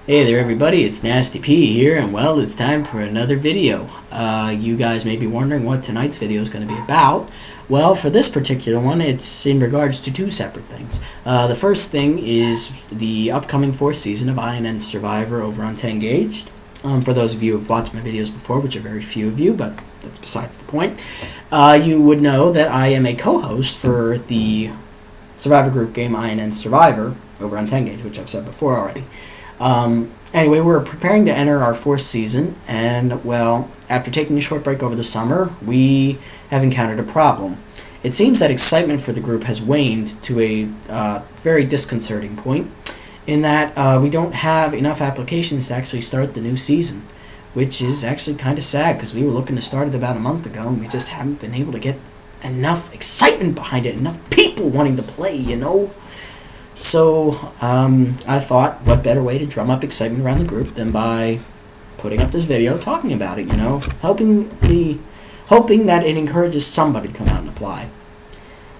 Hey there everybody, it's Nasty P here, and well, it's time for another video. You guys may be wondering what tonight's video is going to be about. Well, for this particular one, it's in regards to two separate things. The first thing is the upcoming fourth season of INN Survivor over on Tengaged. For those of you who have watched my videos before, which are very few of you, but that's besides the point, you would know that I am a co-host for the Survivor Group Game INN Survivor over on Tengaged, which I've said before already. Anyway, we're preparing to enter our fourth season, and, well, after taking a short break over the summer, we have encountered a problem. It seems that excitement for the group has waned to a very disconcerting point, in that we don't have enough applications to actually start the new season, which is actually kind of sad, because we were looking to start it about a month ago, and we just haven't been able to get enough excitement behind it, enough people wanting to play, you know? So, I thought, what better way to drum up excitement around the group than by putting up this video talking about it, you know, hoping that it encourages somebody to come out and apply.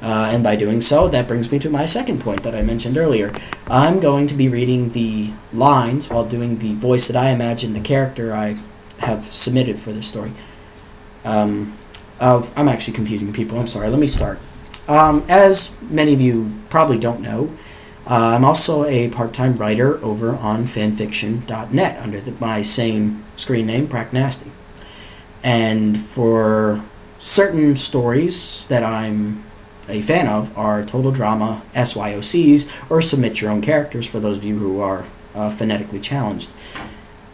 And by doing so, that brings me to my second point that I mentioned earlier. I'm going to be reading the lines while doing the voice that I imagine the character I have submitted for this story. I'm actually confusing people. I'm sorry. Let me start. As many of you probably don't know, I'm also a part-time writer over on fanfiction.net under my same screen name, PracNasty. And for certain stories that I'm a fan of are total drama SYOCs, or submit your own characters for those of you who are phonetically challenged.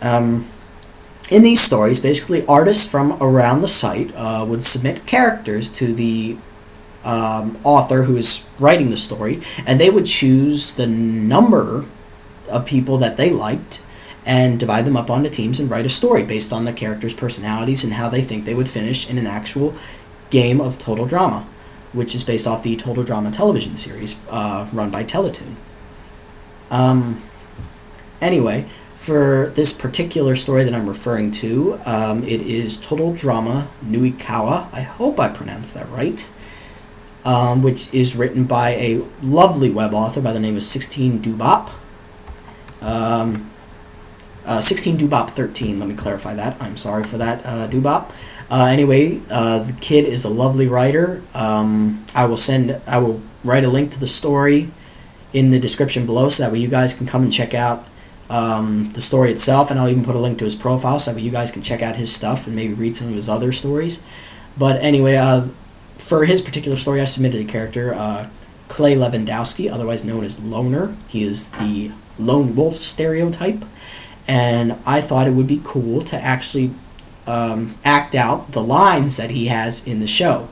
In these stories, basically artists from around the site would submit characters to the author who is writing the story, and they would choose the number of people that they liked and divide them up onto teams and write a story based on the characters' personalities and how they think they would finish in an actual game of Total Drama, which is based off the Total Drama television series run by Teletoon. Anyway, for this particular story that I'm referring to, it is Total Drama Nui Kaua. I hope I pronounced that right. Which is written by a lovely web author by the name of 16Dubop. 16Dubop13, let me clarify that. I'm sorry for that, Dubop. Anyway, the kid is a lovely writer. I will write a link to the story in the description below, so that way you guys can come and check out the story itself, and I'll even put a link to his profile so that way you guys can check out his stuff and maybe read some of his other stories. But anyway, for his particular story, I submitted a character, Clay Lewandowski, otherwise known as Loner. He is the lone wolf stereotype, and I thought it would be cool to actually act out the lines that he has in the show.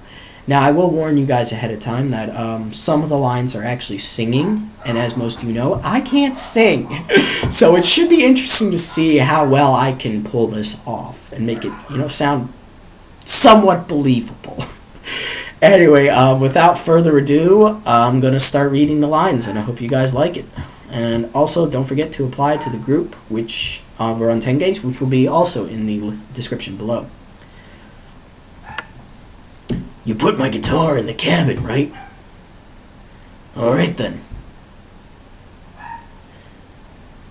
Now, I will warn you guys ahead of time that some of the lines are actually singing, and as most of you know, I can't sing. So it should be interesting to see how well I can pull this off and make it, sound somewhat believable. Anyway, without further ado, I'm going to start reading the lines, and I hope you guys like it. And also, don't forget to apply to the group, which we're on Tengaged, which will be also in the description below. You put my guitar in the cabin, right? Alright then.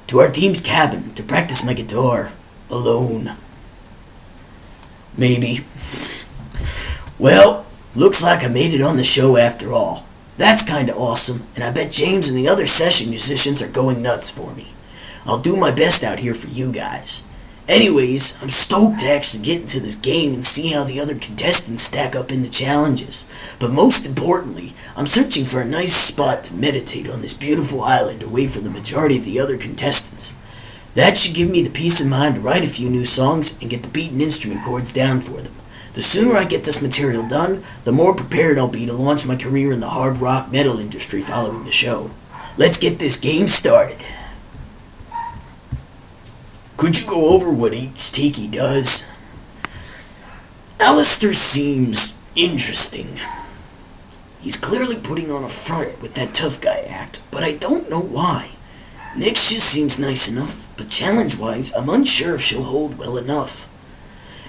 To our team's cabin to practice my guitar, alone. Maybe. Well, looks like I made it on the show after all. That's kinda awesome, and I bet James and the other session musicians are going nuts for me. I'll do my best out here for you guys. Anyways, I'm stoked to actually get into this game and see how the other contestants stack up in the challenges. But most importantly, I'm searching for a nice spot to meditate on this beautiful island away from the majority of the other contestants. That should give me the peace of mind to write a few new songs and get the beat and instrument chords down for them. The sooner I get this material done, the more prepared I'll be to launch my career in the hard rock metal industry following the show. Let's get this game started. Could you go over what each tiki does? Alistair seems interesting. He's clearly putting on a front with that tough guy act, but I don't know why. Nyx just seems nice enough, but challenge-wise, I'm unsure if she'll hold well enough.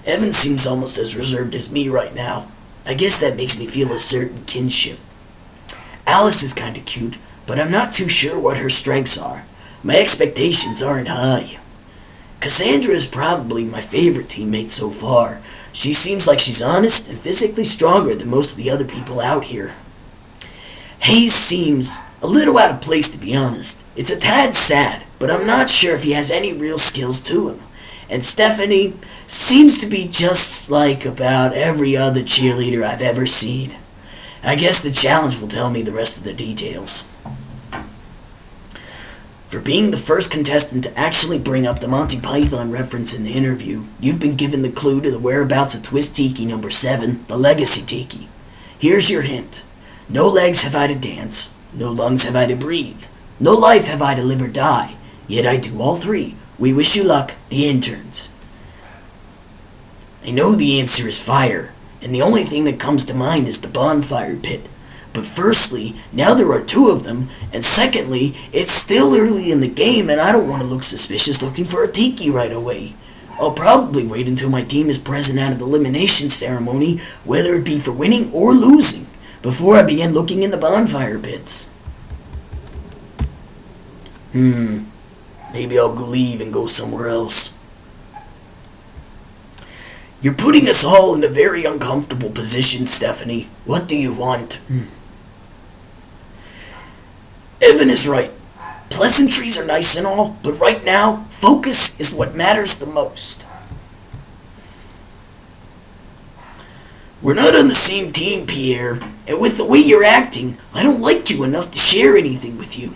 Evan seems almost as reserved as me right now. I guess that makes me feel a certain kinship. Alice is kinda cute, but I'm not too sure what her strengths are. My expectations aren't high. Cassandra is probably my favorite teammate so far. She seems like she's honest and physically stronger than most of the other people out here. Hayes seems a little out of place, to be honest. It's a tad sad, but I'm not sure if he has any real skills to him. And Stephanie seems to be just like about every other cheerleader I've ever seen. I guess the challenge will tell me the rest of the details. For being the first contestant to actually bring up the Monty Python reference in the interview, you've been given the clue to the whereabouts of Twist Tiki number 7, the Legacy Tiki. Here's your hint. No legs have I to dance, no lungs have I to breathe, no life have I to live or die, yet I do all three. We wish you luck, the interns. I know the answer is fire, and the only thing that comes to mind is the bonfire pit. But firstly, now there are 2 of them, and secondly, it's still early in the game and I don't want to look suspicious looking for a tiki right away. I'll probably wait until my team is present at the elimination ceremony, whether it be for winning or losing, before I begin looking in the bonfire pits. Maybe I'll leave and go somewhere else. You're putting us all in a very uncomfortable position, Stephanie. What do you want? Evan is right. Pleasantries are nice and all, but right now, focus is what matters the most. We're not on the same team, Pierre, and with the way you're acting, I don't like you enough to share anything with you.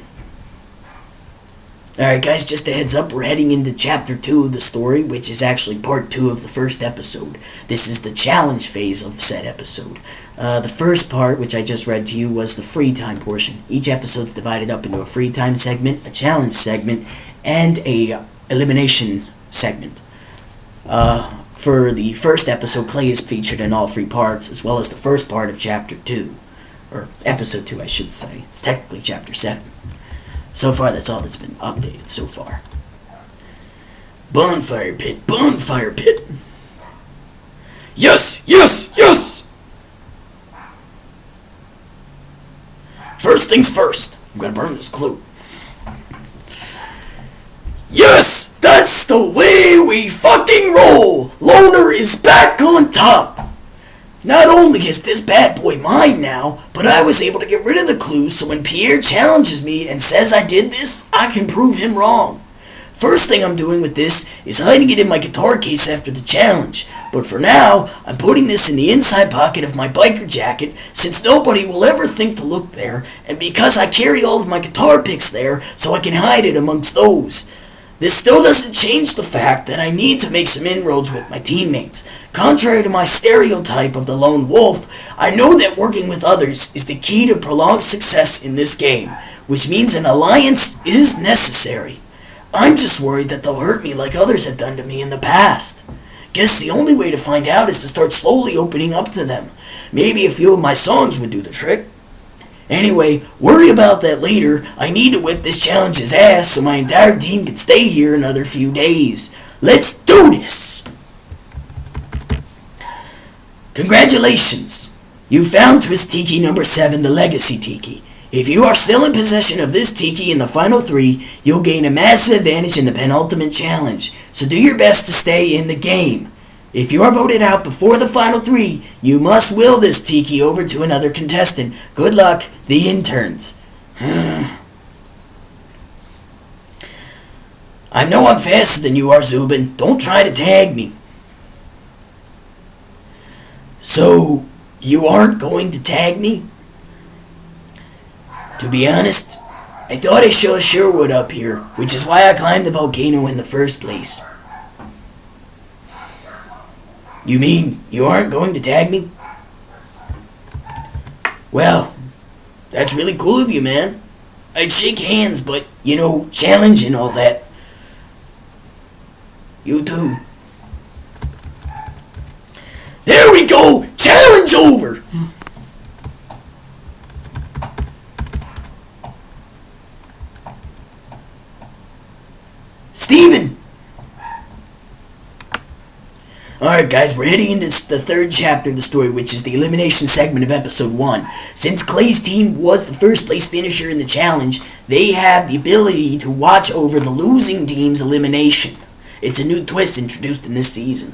Alright guys, just a heads up, we're heading into chapter 2 of the story, which is actually part 2 of the first episode. This is the challenge phase of said episode. The first part, which I just read to you, was the free time portion. Each episode's divided up into a free time segment, a challenge segment, and a elimination segment. For the first episode, Clay is featured in all 3 parts, as well as the first part of chapter 2. Or episode 2, I should say. It's technically chapter 7. So far, that's all that's been updated so far. Bonfire pit, bonfire pit. Yes, yes, yes! First things first, I'm gonna burn this clue. Yes, that's the way we fucking roll! Loner is back on top! Not only is this bad boy mine now, but I was able to get rid of the clues so when Pierre challenges me and says I did this, I can prove him wrong. First thing I'm doing with this is hiding it in my guitar case after the challenge, but for now, I'm putting this in the inside pocket of my biker jacket since nobody will ever think to look there, and because I carry all of my guitar picks there so I can hide it amongst those. This still doesn't change the fact that I need to make some inroads with my teammates. Contrary to my stereotype of the lone wolf, I know that working with others is the key to prolonged success in this game, which means an alliance is necessary. I'm just worried that they'll hurt me like others have done to me in the past. Guess the only way to find out is to start slowly opening up to them. Maybe a few of my songs would do the trick. Anyway, worry about that later. I need to whip this challenge's ass so my entire team can stay here another few days. Let's do this! Congratulations! You found Twist Tiki number 7, the Legacy Tiki. If you are still in possession of this Tiki in the final 3, you'll gain a massive advantage in the penultimate challenge, so do your best to stay in the game. If you are voted out before the final 3, you must will this Tiki over to another contestant. Good luck, the interns. I know I'm faster than you are, Zubin. Don't try to tag me. So, you aren't going to tag me? To be honest, I thought I saw Sherwood up here, which is why I climbed the volcano in the first place. You mean you aren't going to tag me? Well, that's really cool of you, man. I'd shake hands, but, you know, challenge and all that. You too. There we go! Challenge over! Steven! Alright guys, we're heading into the third chapter of the story, which is the elimination segment of episode 1. Since Clay's team was the first place finisher in the challenge, they have the ability to watch over the losing team's elimination. It's a new twist introduced in this season.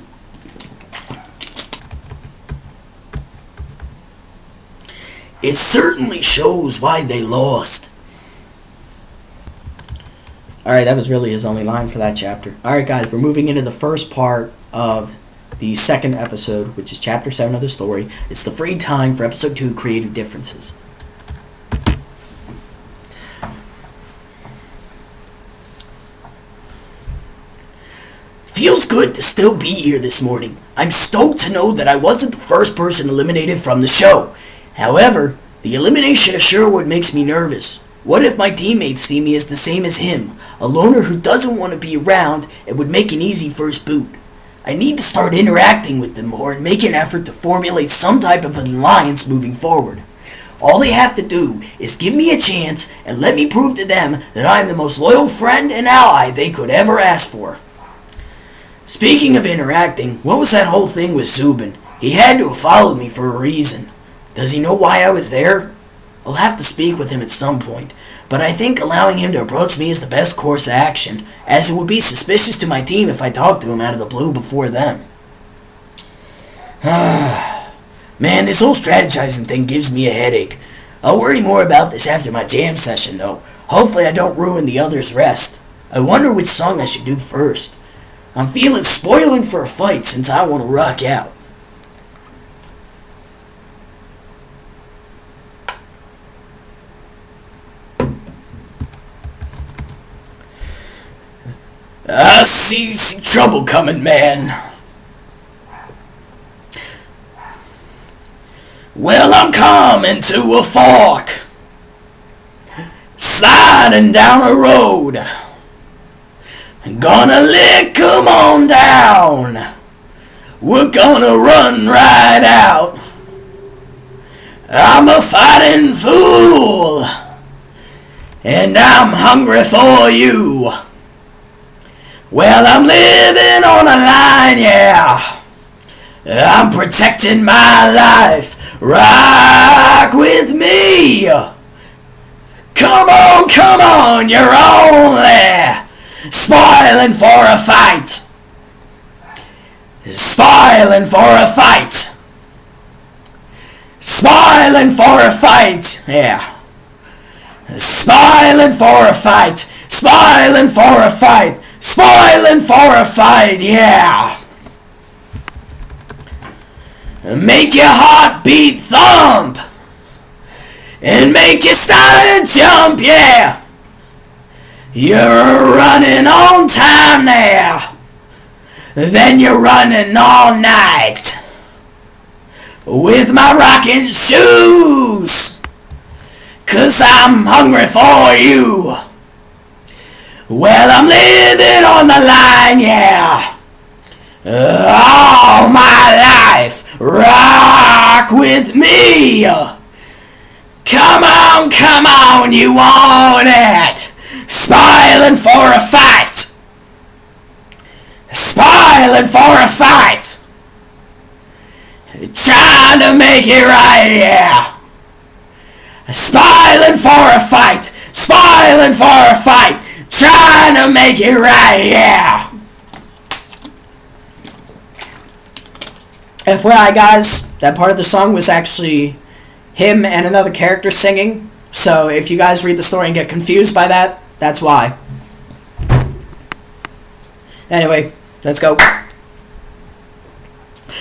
It certainly shows why they lost. Alright, that was really his only line for that chapter. Alright guys, we're moving into the first part of the second episode, which is chapter 7 of the story. It's the free time for episode 2, Creative Differences. Feels good to still be here this morning. I'm stoked to know that I wasn't the first person eliminated from the show. However, the elimination of Sherwood makes me nervous. What if my teammates see me as the same as him, a loner who doesn't want to be around and would make an easy first boot? I need to start interacting with them more and make an effort to formulate some type of alliance moving forward. All they have to do is give me a chance and let me prove to them that I am the most loyal friend and ally they could ever ask for. Speaking of interacting, what was that whole thing with Zubin? He had to have followed me for a reason. Does he know why I was there? I'll have to speak with him at some point, but I think allowing him to approach me is the best course of action, as it would be suspicious to my team if I talked to him out of the blue before them. Man, this whole strategizing thing gives me a headache. I'll worry more about this after my jam session, though. Hopefully I don't ruin the others' rest. I wonder which song I should do first. I'm feeling Spoilin for a fight since I want to rock out. I see trouble coming, man. Well, I'm coming to a fork, sliding down a road. Gonna lick 'em on down. We're gonna run right out. I'm a fighting fool, and I'm hungry for you. Well, I'm living on a line, yeah. I'm protecting my life. Rock with me. Come on, you're only spoiling for a fight. Spoiling for a fight. Spoiling for a fight, yeah. Spoiling for a fight. Spoiling for a fight. Spoiling for a fight, yeah. Make your heart beat thump. And make your stomach jump, yeah. You're running on time now. Then you're running all night. With my rocking shoes. 'Cause I'm hungry for you. Well, I'm living on the line, yeah. All my life, rock with me. Come on, you want it. Spoiling for a fight. Spoiling for a fight. Trying to make it right, yeah. Spoiling for a fight. Spoiling for a fight. Trying to make it right, yeah. FYI guys, that part of the song was actually him and another character singing. So if you guys read the story and get confused by that, that's why. Anyway, let's go.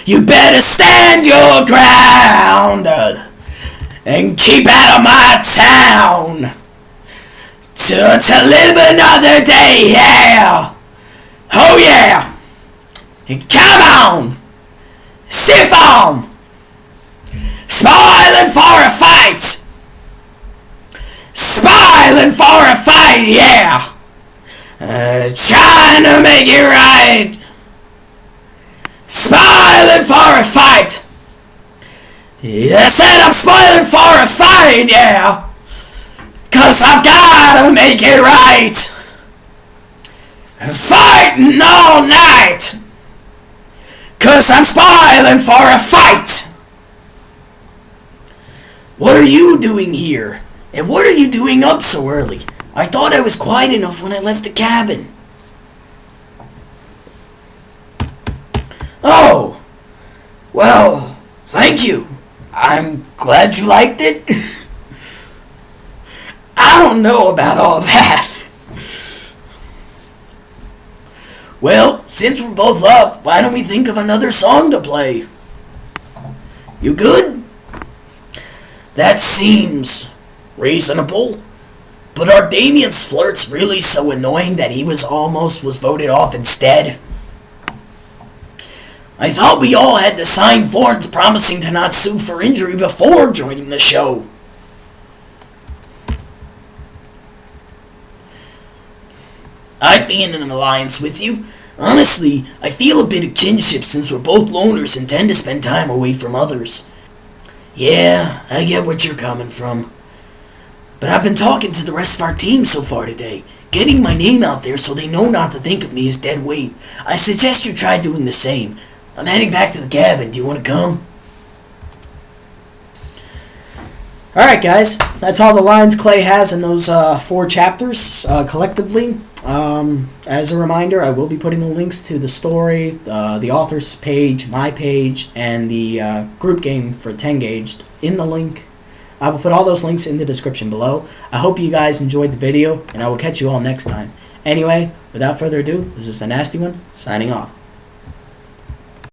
You better stand your ground and keep out of my town. To live another day, yeah. Oh yeah. Come on. Stiff arm. Spoiling for a fight. Spoiling for a fight, yeah. Trying to make it right. Spoiling for a fight. I said I'm spoiling for a fight, yeah. 'Cause I've gotta make it right. Fighting all night. Because I'm spoiling for a fight! What are you doing here? And what are you doing up so early? I thought I was quiet enough when I left the cabin. Oh! Well, thank you. I'm glad you liked it. I don't know about all that. Well, since we're both up, why don't we think of another song to play? You good? That seems reasonable. But are Damien's flirts really so annoying that he was voted off instead? I thought we all had to sign forms promising to not sue for injury before joining the show. I'd be in an alliance with you. Honestly, I feel a bit of kinship since we're both loners and tend to spend time away from others. Yeah, I get what you're coming from. But I've been talking to the rest of our team so far today, getting my name out there so they know not to think of me as dead weight. I suggest you try doing the same. I'm heading back to the cabin. Do you want to come? Alright guys, that's all the lines Clay has in those 4 chapters collectively. As a reminder, I will be putting the links to the story, the author's page, my page, and the group game for Tengaged in the link. I will put all those links in the description below. I hope you guys enjoyed the video, and I will catch you all next time. Anyway, without further ado, this is the Nasty One, signing off.